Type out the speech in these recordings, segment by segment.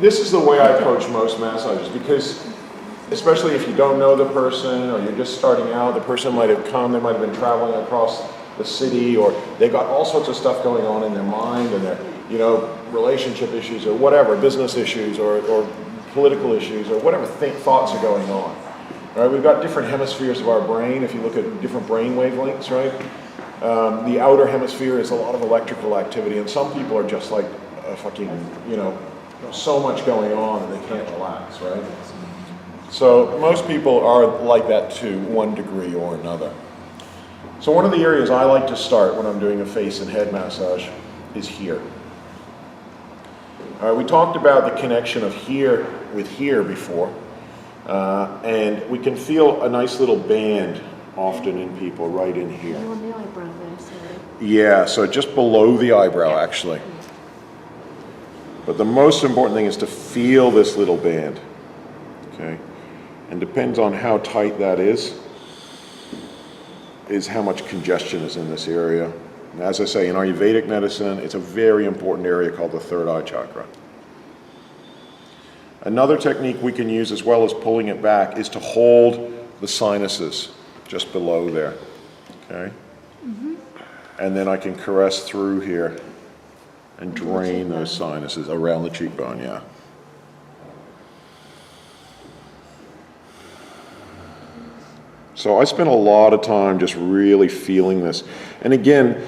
this is the way I approach most massages, because especially if you don't know the person or you're just starting out, the person might have come, they might have been traveling across the city, or they got all sorts of stuff going on in their mind and their, you know, relationship issues or whatever, business issues or political issues or whatever thoughts are going on. Right? We've got different hemispheres of our brain. If you look at different brain wavelengths, right? The outer hemisphere is a lot of electrical activity, and some people are just like a fucking, you know, so much going on and they can't relax, right? So most people are like that to one degree or another. So one of the areas I like to start when I'm doing a face and head massage is here. All right, we talked about the connection of here with here before, and we can feel a nice little band often in people right in here. On the eyebrow there, sorry. Yeah, so just below the eyebrow actually. But the most important thing is to feel this little band, okay? And depends on how tight that is how much congestion is in this area. And as I say, in Ayurvedic medicine, it's a very important area called the third eye chakra. Another technique we can use, as well as pulling it back, is to hold the sinuses just below there, okay? Mm-hmm. And then I can caress through here and drain those sinuses around the cheekbone, yeah. So I spent a lot of time just really feeling this. And again,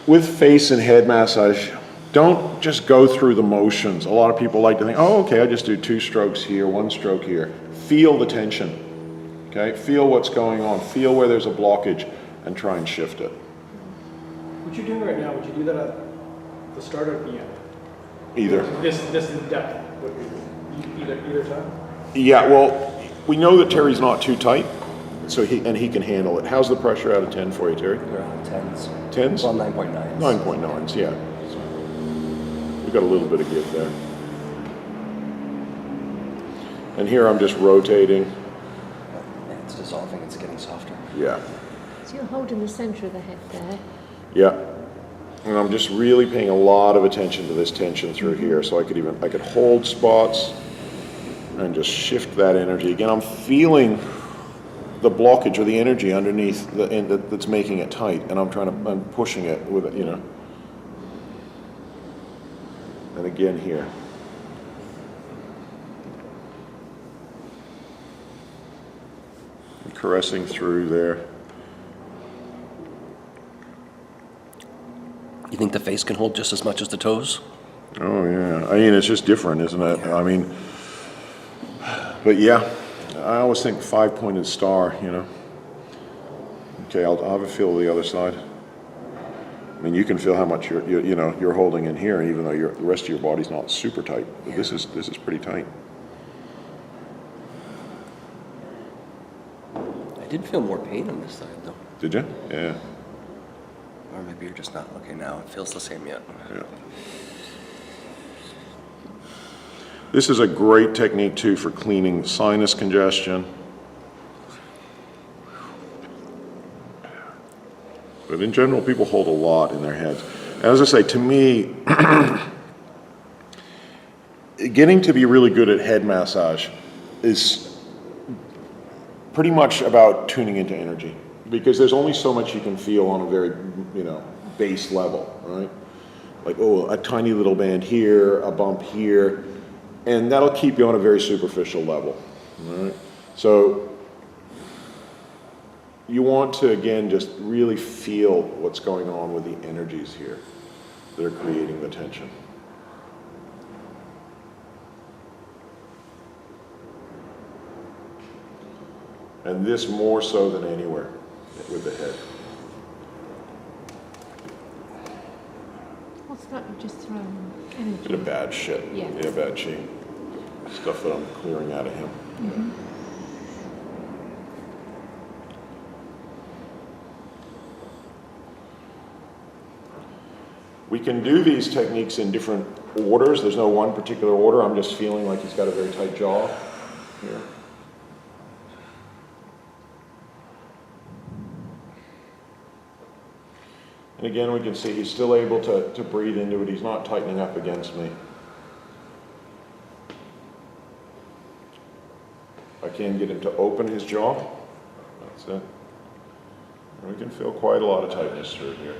with face and head massage, don't just go through the motions. A lot of people like to think, oh, okay, I just do 2 strokes here, 1 stroke here. Feel the tension, okay? Feel what's going on. Feel where there's a blockage and try and shift it. What you're doing right now, would you do that at the start or the end? Either. This is the depth. Either time? Yeah, well, we know that Terry's not too tight. So he can handle it. How's the pressure out of 10 for you, Terry? Around 10s. 10s? Well, 9.9s. 9.9s, yeah. So we've got a little bit of give there. And here I'm just rotating. It's dissolving, it's getting softer. Yeah. So you're holding the centre of the head there. Yeah. And I'm just really paying a lot of attention to this tension through here. So I could hold spots and just shift that energy. Again, I'm feeling the blockage or the energy underneath the end that's making it tight, and I'm pushing it with it, you know. And again here. And caressing through there. You think the face can hold just as much as the toes? Oh yeah, I mean it's just different, isn't it? Yeah. I mean, but yeah. I always think 5-pointed star, you know. Okay, I'll have a feel of the other side. I mean, you can feel how much you're holding in here, even though the rest of your body's not super tight. But this is pretty tight. I did feel more pain on this side, though. Did you? Yeah. Or maybe you're just not looking now. It feels the same yet. Yeah. This is a great technique too for cleaning sinus congestion. But in general, people hold a lot in their heads. And as I say, to me, getting to be really good at head massage is pretty much about tuning into energy, because there's only so much you can feel on a very, base level, right? Like, oh, a tiny little band here, a bump here. And that'll keep you on a very superficial level, right? So you want to, again, just really feel what's going on with the energies here that are creating the tension. And this more so than anywhere with the head. What's that you've just thrown? Energy. Bit of bad shit. Yeah. Yeah, bad chi. Stuff that I'm clearing out of him. Mm-hmm. We can do these techniques in different orders. There's no one particular order. I'm just feeling like he's got a very tight jaw here. And again, we can see he's still able to breathe into it. He's not tightening up against me. I can get him to open his jaw. That's it. And we can feel quite a lot of tightness through here.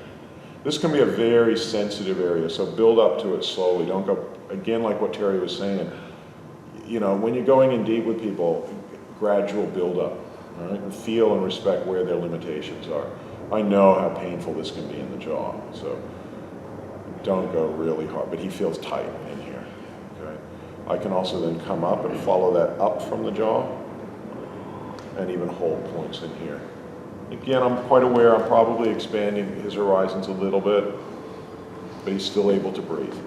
This can be a very sensitive area, so build up to it slowly. Don't go, again, like what Terry was saying, you know, when you're going in deep with people, gradual build up, all right? And feel and respect where their limitations are. I know how painful this can be in the jaw, so don't go really hard, but he feels tight in here, okay? I can also then come up and follow that up from the jaw and even hold points in here. Again, I'm quite aware I'm probably expanding his horizons a little bit, but he's still able to breathe.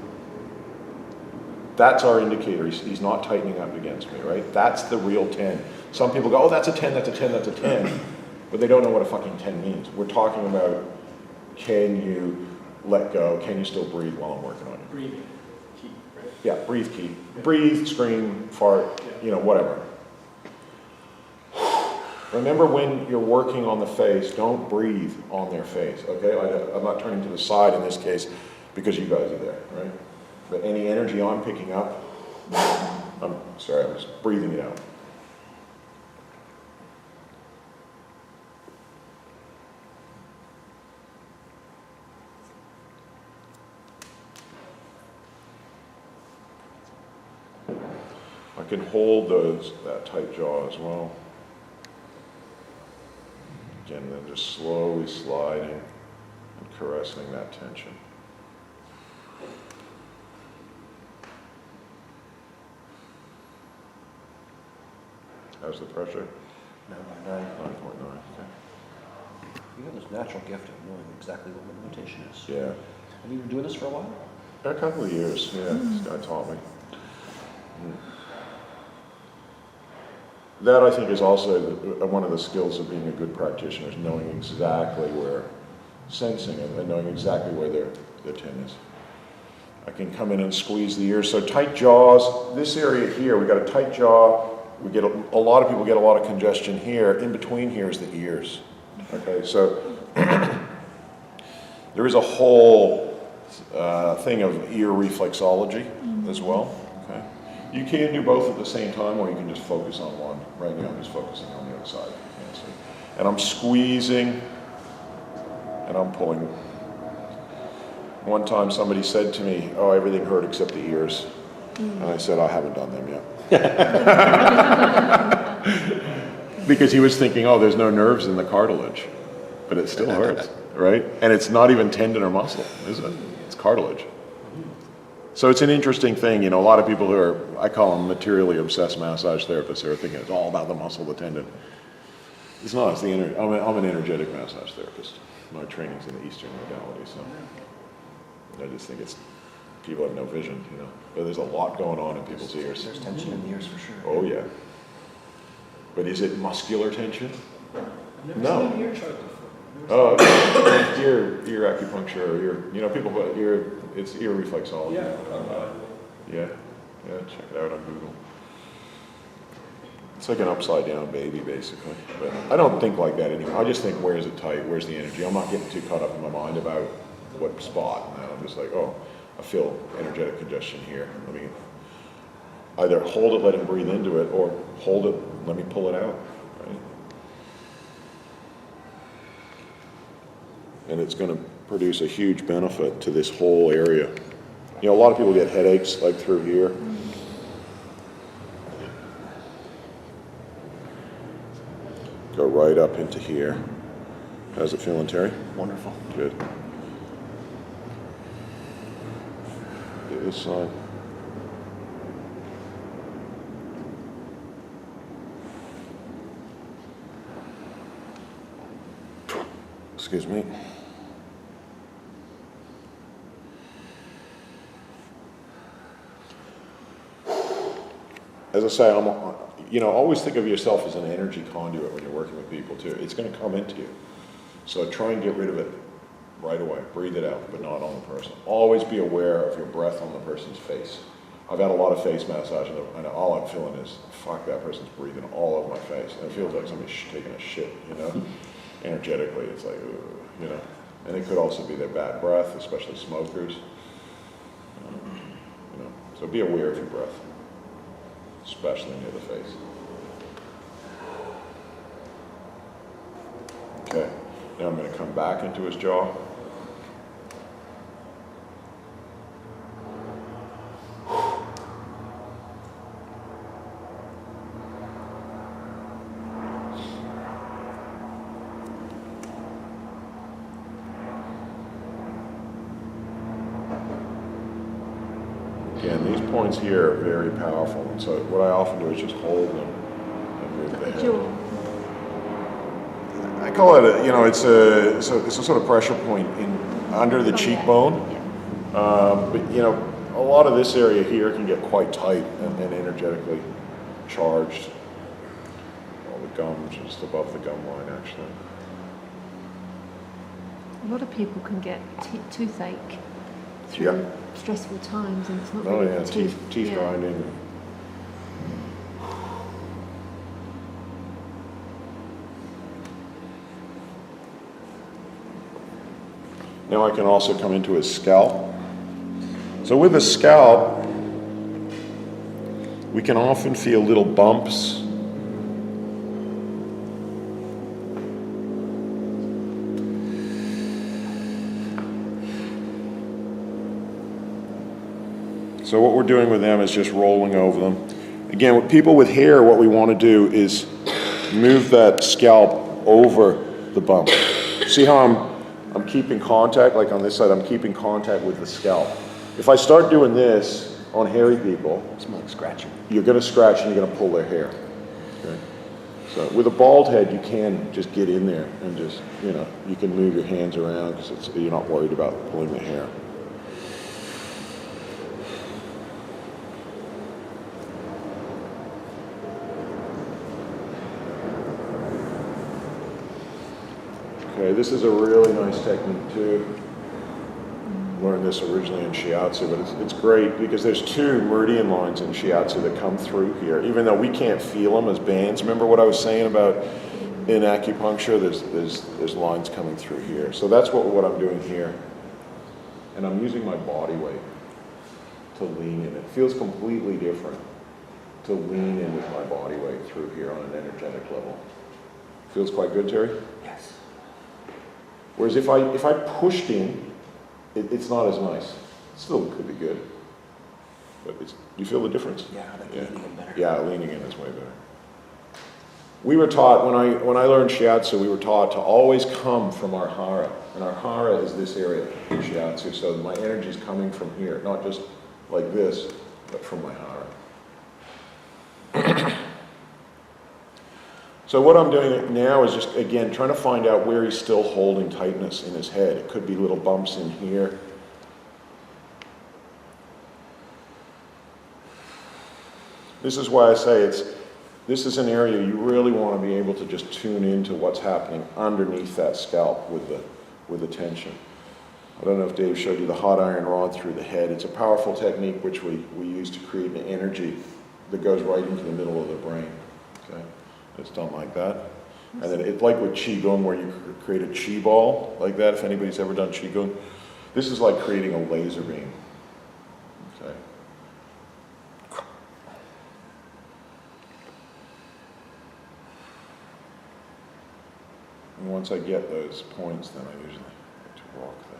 That's our indicator. He's not tightening up against me, right? That's the real 10. Some people go, oh, that's a 10, that's a 10, that's a 10. But they don't know what a fucking 10 means. We're talking about, can you let go? Can you still breathe while I'm working on you? Breathing, key, right? Yeah, breathe key. Breathe, scream, fart, you know, whatever. Remember when you're working on the face, don't breathe on their face, okay? I'm not turning to the side in this case because you guys are there, right? But any energy I'm picking up, I'm just breathing it out. I can hold that tight jaw as well. Again, then just slowly sliding and caressing that tension. How's the pressure? 9.9. 9.9, okay. You have this natural gift of knowing exactly what limitation is. Yeah. Have you been doing this for a while? A couple of years, yeah, this guy taught me. That, I think, is also one of the skills of being a good practitioner, is knowing exactly where, sensing it, and knowing exactly where their 10 is. I can come in and squeeze the ears. So tight jaws, this area here, we got a tight jaw. We get a lot of people get a lot of congestion here. In between here is the ears. Okay, so there is a whole thing of ear reflexology as well. Okay, you can do both at the same time, or you can just focus on one. Right now, I'm just focusing on the other side. You can't see. And I'm squeezing, and I'm pulling. One time, somebody said to me, "Oh, everything hurt except the ears," and I said, "I haven't done them yet." Because he was thinking, oh, there's no nerves in the cartilage, but it still hurts, right? And it's not even tendon or muscle, is it? It's cartilage. So it's an interesting thing, you know, a lot of people who are, I call them materially obsessed massage therapists, who are thinking it's all about the muscle, the tendon. It's not, it's I'm an energetic massage therapist. My training's in the Eastern modality, so I just think it's, people have no vision, you know, but there's a lot going on in people's ears. There's tension in the ears for sure. Oh yeah. But is it muscular tension? I've never No. seen an ear chart before. Oh, ear acupuncture, or ear, you know, people put it's ear reflexology. Yeah, check it out on Google. It's like an upside down baby, basically. But I don't think like that anymore. I just think, where's it tight? Where's the energy? I'm not getting too caught up in my mind about what spot. And I'm just like, oh, I feel energetic congestion here. Let me either hold it, let him breathe into it, or hold it, let me pull it out. Right? And it's going to produce a huge benefit to this whole area. You know, a lot of people get headaches like through here. Go right up into here. How's it feeling, Terry? Wonderful. Good. Get this side. Excuse me. As I say, always think of yourself as an energy conduit when you're working with people too. It's going to come into you. So try and get rid of it right away. Breathe it out, but not on the person. Always be aware of your breath on the person's face. I've had a lot of face massage, and all I'm feeling is, fuck, that person's breathing all over my face. And it feels like somebody's taking a shit, you know? Energetically, it's like, you know? And it could also be their bad breath, especially smokers. You know? So be aware of your breath, especially near the face. Okay, now I'm going to come back into his jaw. Again, these points here are very powerful, and so what I often do is just hold them and move the The head. jaw. I call it, it's a sort of pressure point under the Oh, yeah. cheekbone. Yeah. But a lot of this area here can get quite tight and energetically charged. All the gum, just above the gum line, actually. A lot of people can get toothache through stressful times, and it's not Oh really yeah, the tooth. teeth grinding. Now I can also come into his scalp. So with the scalp, we can often feel little bumps. So what we're doing with them is just rolling over them. Again, with people with hair, what we want to do is move that scalp over the bump. See how I'm keeping contact, like on this side, I'm keeping contact with the scalp. If I start doing this on hairy people, It's more like scratching. you're going to scratch and you're going to pull their hair. Okay? So with a bald head, you can just get in there and just, you can move your hands around because you're not worried about pulling the hair. Okay, this is a really nice technique too. Learned this originally in shiatsu, but it's great because there's two meridian lines in shiatsu that come through here, even though we can't feel them as bands. Remember what I was saying about in acupuncture? There's lines coming through here. So that's what I'm doing here, and I'm using my body weight to lean in. It feels completely different to lean in with my body weight through here on an energetic level. Feels quite good, Terry? Yes. Whereas if I pushed in, it's not as nice. Still could be good, but you feel the difference. Yeah, like leaning in better. Yeah, leaning in is way better. We were taught when I learned shiatsu, we were taught to always come from our hara, and our hara is this area in shiatsu. So my energy is coming from here, not just like this, but from my hara. So what I'm doing now is just, again, trying to find out where he's still holding tightness in his head. It could be little bumps in here. This is why I say this is an area you really want to be able to just tune into what's happening underneath that scalp with the tension. I don't know if Dave showed you the hot iron rod through the head. It's a powerful technique which we use to create an energy that goes right into the middle of the brain. Okay? It's done like that. And then it's like with Qigong where you create a Qi ball like that, if anybody's ever done Qigong. This is like creating a laser beam. Okay. And once I get those points, then I usually get to rock the head.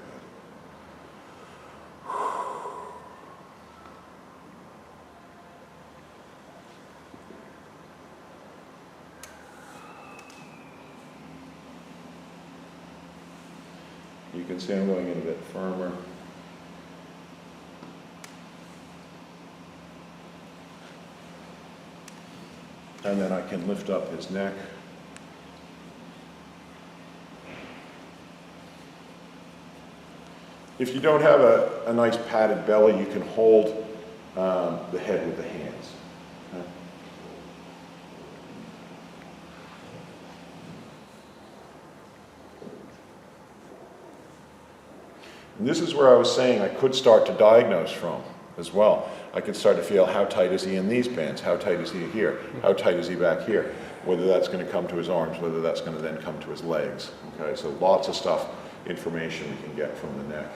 You can see I'm going in a bit firmer. And then I can lift up his neck. If you don't have a nice padded belly, you can hold the head with the hands. Okay? And this is where I was saying I could start to diagnose from as well. I could start to feel how tight is he in these bands, how tight is he here, how tight is he back here, whether that's going to come to his arms, whether that's going to then come to his legs. Okay, so lots of stuff, information we can get from the neck.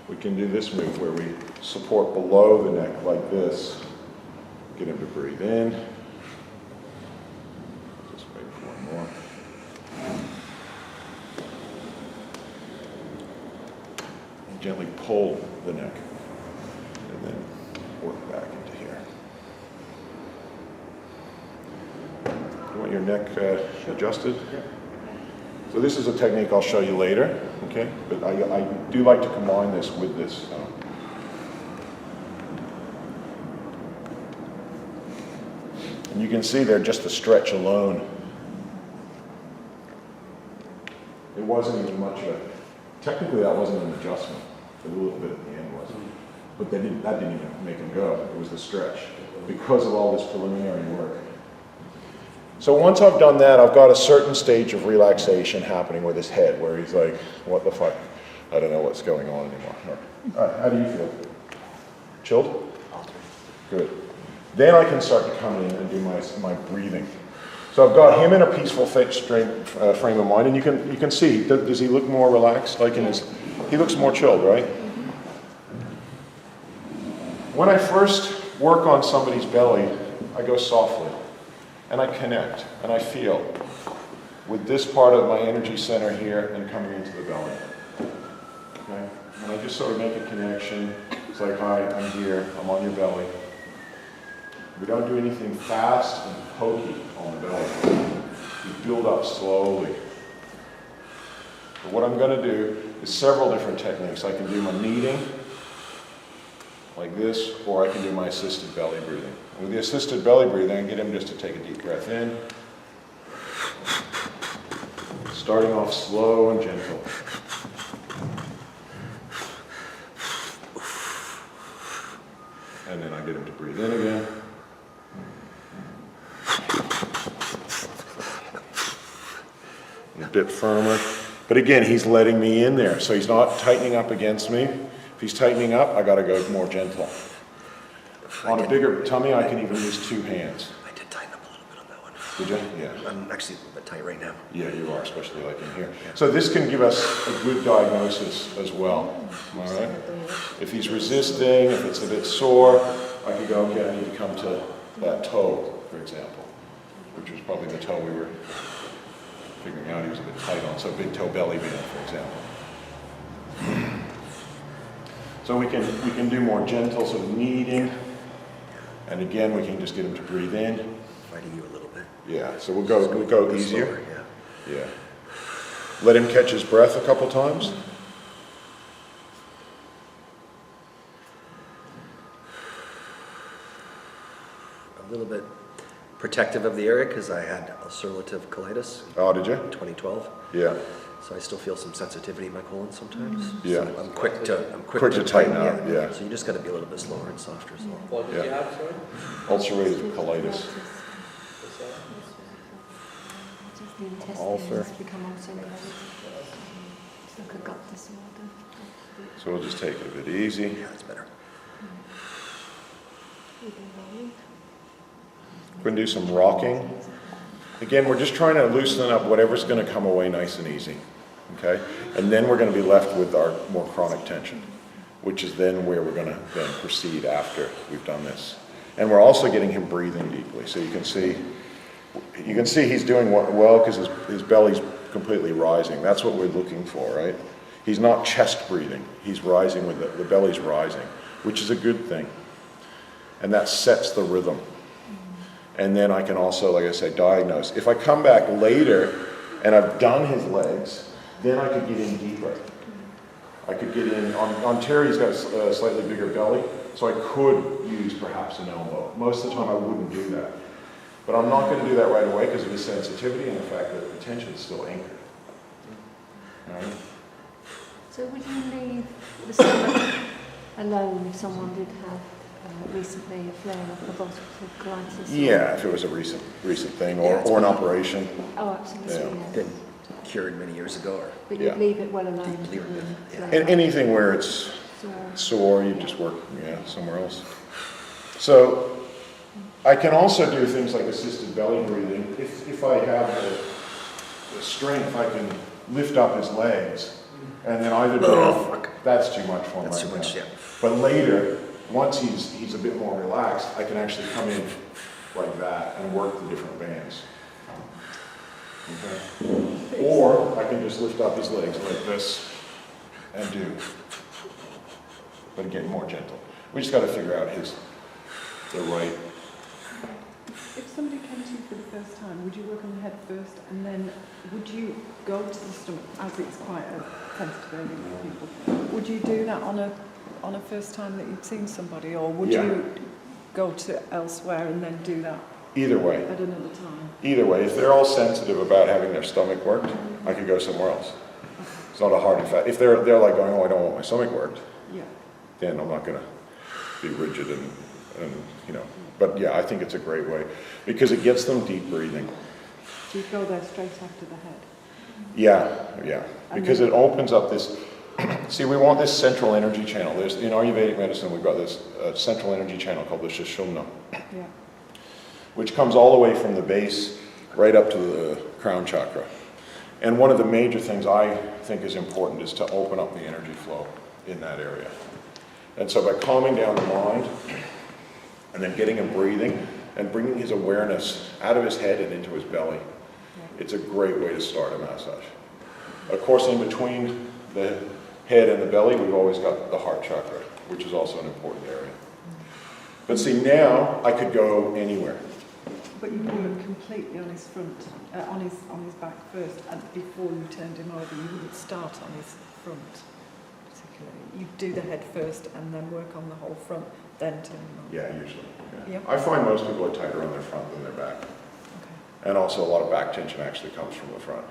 We can do this move where we support below the neck like this. Get him to breathe in. pull the neck and then work back into here. You want your neck adjusted? Yeah. So this is a technique I'll show you later, okay? But I do like to combine this with this. And you can see there just the stretch alone. It wasn't even much of a, technically that wasn't an adjustment, but a little bit at the end was. But that didn't even make him go, it was the stretch, because of all this preliminary work. So once I've done that, I've got a certain stage of relaxation happening with his head, where he's like, what the fuck? I don't know what's going on anymore. All right, how do you feel? Chilled? Good. Then I can start to come in and do my breathing. So I've got him in a peaceful frame of mind, and you can see, does he look more relaxed? Like he looks more chilled, right? When I first work on somebody's belly, I go softly. And I connect, and I feel with this part of my energy center here and coming into the belly. Okay? And I just sort of make a connection. It's like, hi, I'm here, I'm on your belly. We don't do anything fast and pokey on the belly. We build up slowly. But what I'm going to do is several different techniques. I can do my kneading, like this, or I can do my assisted belly breathing. With the assisted belly breathing, I get him just to take a deep breath in, starting off slow and gentle. And then I get him to breathe in again. And a bit firmer. But again, he's letting me in there, so he's not tightening up against me. If he's tightening up, I gotta go more gentle. On a bigger tummy, I can even use 2 hands. I did tighten up a little bit on that one. Did you? Yeah. I'm actually a bit tight right now. Yeah, you are, especially like in here. So this can give us a good diagnosis as well. All right. If he's resisting, if it's a bit sore, I could go, okay, I need to come to that toe, for example, which was probably the toe we were figuring out he was a bit tight on. So big toe belly band, for example. So we can do more gentle sort of kneading. And again, we can just get him to breathe in. Fighting you a little bit. Yeah, so we'll go easier. Slower, yeah. Yeah. Let him catch his breath a couple times. A little bit protective of the area because I had ulcerative colitis Oh, did you? in 2012. Yeah. So I still feel some sensitivity in my colon sometimes. Yeah. So I'm quick to tighten up, yeah. So you just got to be a little bit slower and softer as well. What did you Yeah. have, sorry? Ulcerative colitis. The intestines Ulcer. become ulcerated. It's like a gut disorder. So we'll just take it a bit easy. Yeah, that's better. We're going to do some rocking. Again, we're just trying to loosen up whatever's going to come away nice and easy. Okay? And then we're going to be left with our more chronic tension, which is then where we're going to then proceed after we've done this. And we're also getting him breathing deeply. So you can see he's doing well because his belly's completely rising. That's what we're looking for, right? He's not chest breathing. He's rising with the belly's rising, which is a good thing. And that sets the rhythm. And then I can also, like I said, diagnose. If I come back later and I've done his legs, then I could get in deeper. I could get in, on Terry, he's got a slightly bigger belly, so I could use perhaps an elbow. Most of the time I wouldn't do that. But I'm not going to do that right away because of his sensitivity and the fact that the tension is still anchored. All right? So would you leave the stomach alone if someone did have recently a flare-up of ulcerative colitis? Yeah, if it was a recent thing Yeah, it's or an been- operation. Oh, absolutely. Yeah. Yeah. Been cured many years ago, or But Yeah. you'd leave it well alone. Deeply removed, yeah. And anything where it's So, sore, you just work somewhere else. So I can also do things like assisted belly breathing. If I have the strength, I can lift up his legs and then either that's too much for him That's right too much, now. yeah. But later, once he's a bit more relaxed, I can actually come in like that and work the different bands. Okay? Or I can just lift up his legs like this and do. but again, more gentle. We just got to figure out the right. If somebody came to you for the first time, would you work on the head first, and then would you go to the stomach, as it's quite a sensitive area for people? Would you do that on a first time that you'd seen somebody, or would you go to elsewhere and then do that Either way. at another time? Either way. If they're all sensitive about having their stomach worked, I could go somewhere else. It's not a hard and fast. If they're like going, oh, I don't want my stomach worked, Yeah. then I'm not going to be rigid and you know. But yeah, I think it's a great way because it gets them deep breathing. Do you go there straight after the head? Yeah. Because it opens up this. See, we want this central energy channel. There's in Ayurvedic medicine, we've got this central energy channel called the Sushumna, Yeah. which comes all the way from the base right up to the crown chakra. And one of the major things I think is important is to open up the energy flow in that area. And so by calming down the mind and then getting him breathing and bringing his awareness out of his head and into his belly, it's a great way to start a massage. Of course, in between the head and the belly, we've always got the heart chakra, which is also an important area. But see, now I could go anywhere. But you work completely on his front, on his back first, and before you turned him over, you wouldn't start on his front particularly. You'd do the head first and then work on the whole front, then turn him over. Yeah, usually. Yeah. Yep. I find most people are tighter on their front than their back. Okay. And also a lot of back tension actually comes from the front,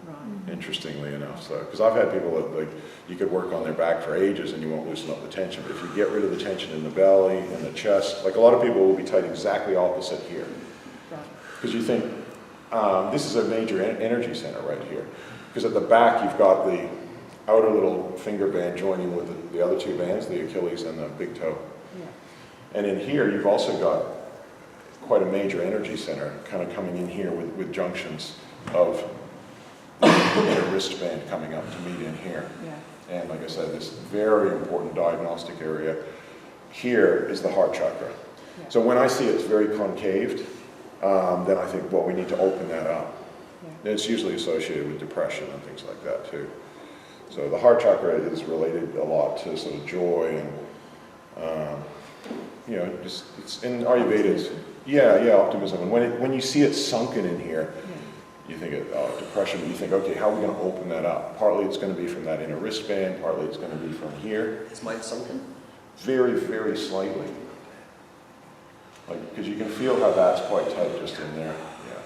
Right. interestingly enough. So, because I've had people that you could work on their back for ages and you won't loosen up the tension. But if you get rid of the tension in the belly and the chest, like a lot of people will be tight exactly opposite here. Right. Because you think, this is a major energy center right here. Because at the back you've got the outer little finger band joining with the other two bands, the Achilles and the big toe. Yeah. And in here you've also got quite a major energy center kind of coming in here with junctions of the wristband coming up to meet in here. Yeah. And like I said, this very important diagnostic area here is the heart chakra. Yeah. So when I see it's very concaved, then I think, well, we need to open that up. Yeah. And it's usually associated with depression and things like that too. So the heart chakra is related a lot to sort of joy and, you know, just it's in Ayurveda. It's, optimism. And when you see it sunken in here, you think of depression. But you think, okay, how are we going to open that up? Partly it's going to be from that inner wristband. Partly it's going to be from here. Is mine sunken? Very, very slightly. Like, because you can feel how that's quite tight just in there. Yeah.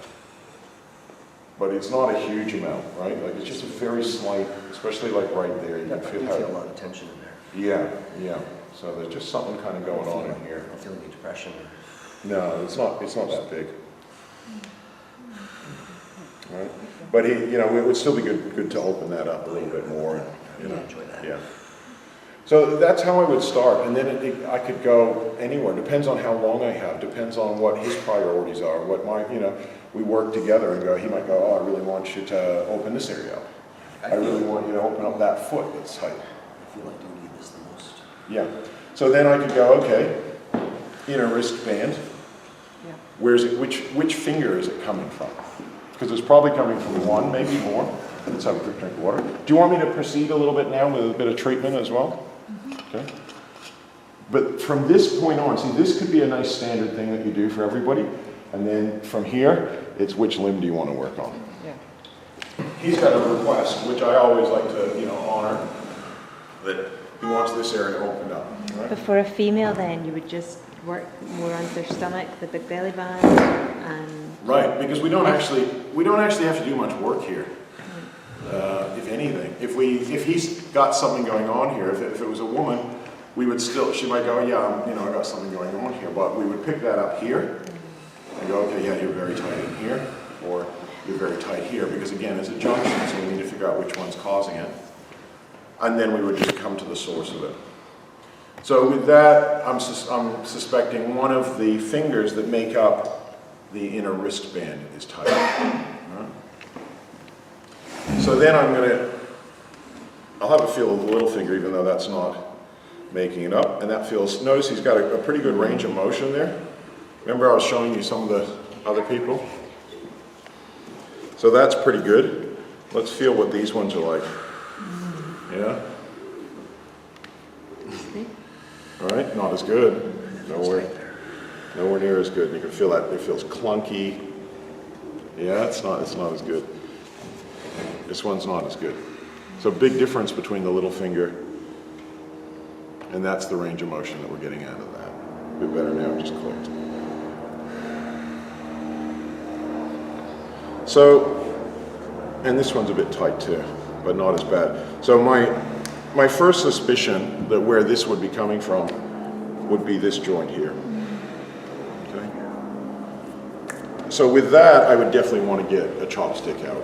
But it's not a huge amount, right? Like it's just a very slight, especially like right there. You Yeah, can I feel do how. feel a lot of tension in there. Yeah. So there's just something kind of going on in here. I don't feel any depression. No, it's not that big. Right? But it would still be good to open that up a little bit more. And, I enjoy that. Yeah. So that's how I would start, and then I could go anywhere. Depends on how long I have. Depends on what his priorities are. What we work together and go. He might go, oh, I really want you to open this area up. I really want you to open up that foot that's tight. I feel like I need this the most. Yeah. So then I could go, okay, inner wristband. Yeah. Where's it? Which finger is it coming from? Because it's probably coming from one, maybe more. Let's have a quick drink of water. Do you want me to proceed a little bit now with a bit of treatment as well? Okay. But from this point on, see, this could be a nice standard thing that you do for everybody. And then from here, it's which limb do you want to work on? Yeah. He's got a request, which I always like to, honor, that he wants this area opened up. Right? But for a female then, you would just work more on their stomach, the big belly band, and... Right, because we don't actually have to do much work here. If anything, if he's got something going on here, if it was a woman, she might go, I got something going on here, but we would pick that up here and go, okay, yeah, you're very tight in here, or you're very tight here, because again, it's a junction, so we need to figure out which one's causing it. And then we would just come to the source of it. So with that, I'm suspecting one of the fingers that make up the inner wristband is tight. Right? So then I'll have it feel a little finger, even though that's not making it up. And that feels, notice he's got a pretty good range of motion there. Remember I was showing you some of the other people? So that's pretty good. Let's feel what these ones are like. Yeah? See? not as good. Nowhere near as good. You can feel that it feels clunky. Yeah, it's not as good. This one's not as good. So big difference between the little finger, and that's the range of motion that we're getting out of that. A bit better now, it just clicked. So, and this one's a bit tight too, but not as bad. So my first suspicion that where this would be coming from would be this joint here. Okay. So with that, I would definitely want to get a chopstick out.